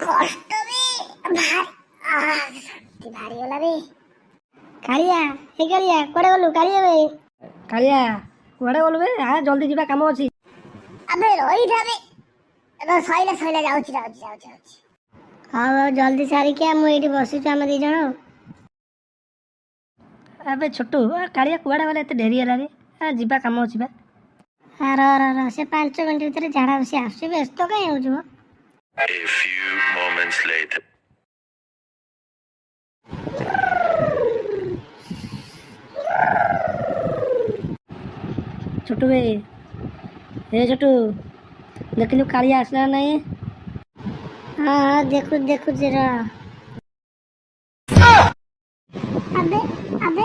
କଷ୍ଟ ବି ଭାରି ଗଲା ବେ। କାଳିଆ ହେ କାଳିଆ କୁଆଡ଼େ ଗଲୁ କାଳିଆ ବେ? କାଳିଆ କୁଆଡ଼େ ଗଲୁ ବେ? ଜଲ୍ଦି ଯିବା, କାମ ଅଛି। ଆବେ ରହିଥାବେ ସଇଲା ଯାଉଛି। ହଉ ହଉ ଜଲ୍ଦି ସାରିକି ମୁଁ ଏଇଠି ବସିଛୁ ଆମେ ଦି ଜଣ। ଆବେ ଛୋଟୁ, କାଳିଆ କୁଆଡ଼େ ଗଲେ? ଏତେ ଡେରି ହେଲାଣି। ଯିବା, କାମ ଅଛି ବା। ର ସେ 5 ମିନିଟ୍ ଭିତରେ ଝାଡ଼ା ବସି ଆସୁଛି, ବ୍ୟସ୍ତ କାହିଁ ହଉଛୁ ମ? A few moments later. Chhotu ବେ, ହେ ଛୋଟୁ, ଦେଖିଲୁ କାଳିଆ ଆସିଲା ନାହିଁ? ହଁ ଦେଖୁଛି ର। ଆବେ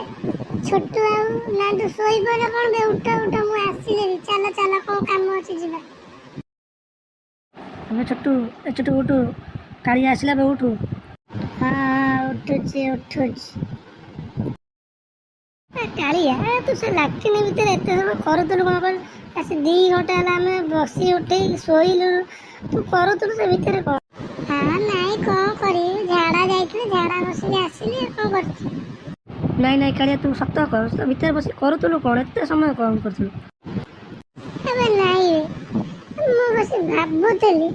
ଛୋଟୁ ଆଉ ନାଣ୍ଡୁ ଶୋଇପଇଲେ କଣ ବେ? ଉଠ ମୁଁ ଆସିଲିଣି। ଚାଲ କଣ କାମ ଅଛି ଯିବା। ଆବେ ଛୋଟୁ, ଉଠୁ, କାଳିଆ ଆସିଲା ବେ, ଉଠୁ। ହଁ ଉଠୁଛି। କାଳିଆ ତୁ ସେ ଲାଟ୍ରିନ୍ ଭିତରେ ଏତେ ସମୟ କରୁଥିଲୁ କଣ କହିଲୁ? ଆସି 2 ଘଣ୍ଟା ହେଲା ଆମେ ବସି ଉଠେଇ ଶୋଇଲୁ, ତୁ କରୁଥିଲୁ ସେ ଭିତରେ କଣ? ହଁ ନାଇଁ କଣ କରିବି, ଝାଡ଼ା ଯାଇଥିଲି, ଝାଡ଼ା ବସିକି ଆସିଲି, କଣ କରୁଛି? ନାଇଁ କାଳିଆ, ତୁ ସତ କହ, ସେ ଭିତରେ ବସି କରୁଥିଲୁ କଣ? ଏତେ ସମୟ କଣ କରୁଥିଲୁ? ଏବେ ନାଇଁ ମୁଁ ବସି ଭାବୁଥିଲି,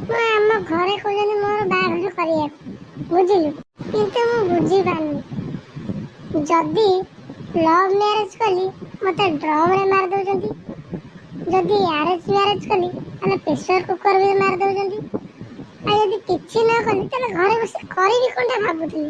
ମୁଁ ଆମ ଘରେ କହୁଛନ୍ତି ମୋର ବାହାଘର କରିବାକୁ, ବୁଝିଲୁ, କିନ୍ତୁ ମୁଁ ବୁଝିପାରୁନି। ଯଦି ଲଭ୍ ମ୍ୟାରେଜ କଲି ମତେ ଡ୍ରମରେ ମାରି ଦଉଛନ୍ତି, ଯଦି ଆରେଞ୍ଜ ମ୍ୟାରେଜ କଲି ତାହେଲେ ପ୍ରେସର କୁକର ବି ମାରି ଦଉଛନ୍ତି, ଆଉ ଯଦି କିଛି ନ କଲି ତାହେଲେ ଘରେ ବସି କରିବି କଣଟା ଭାବୁଥିଲି।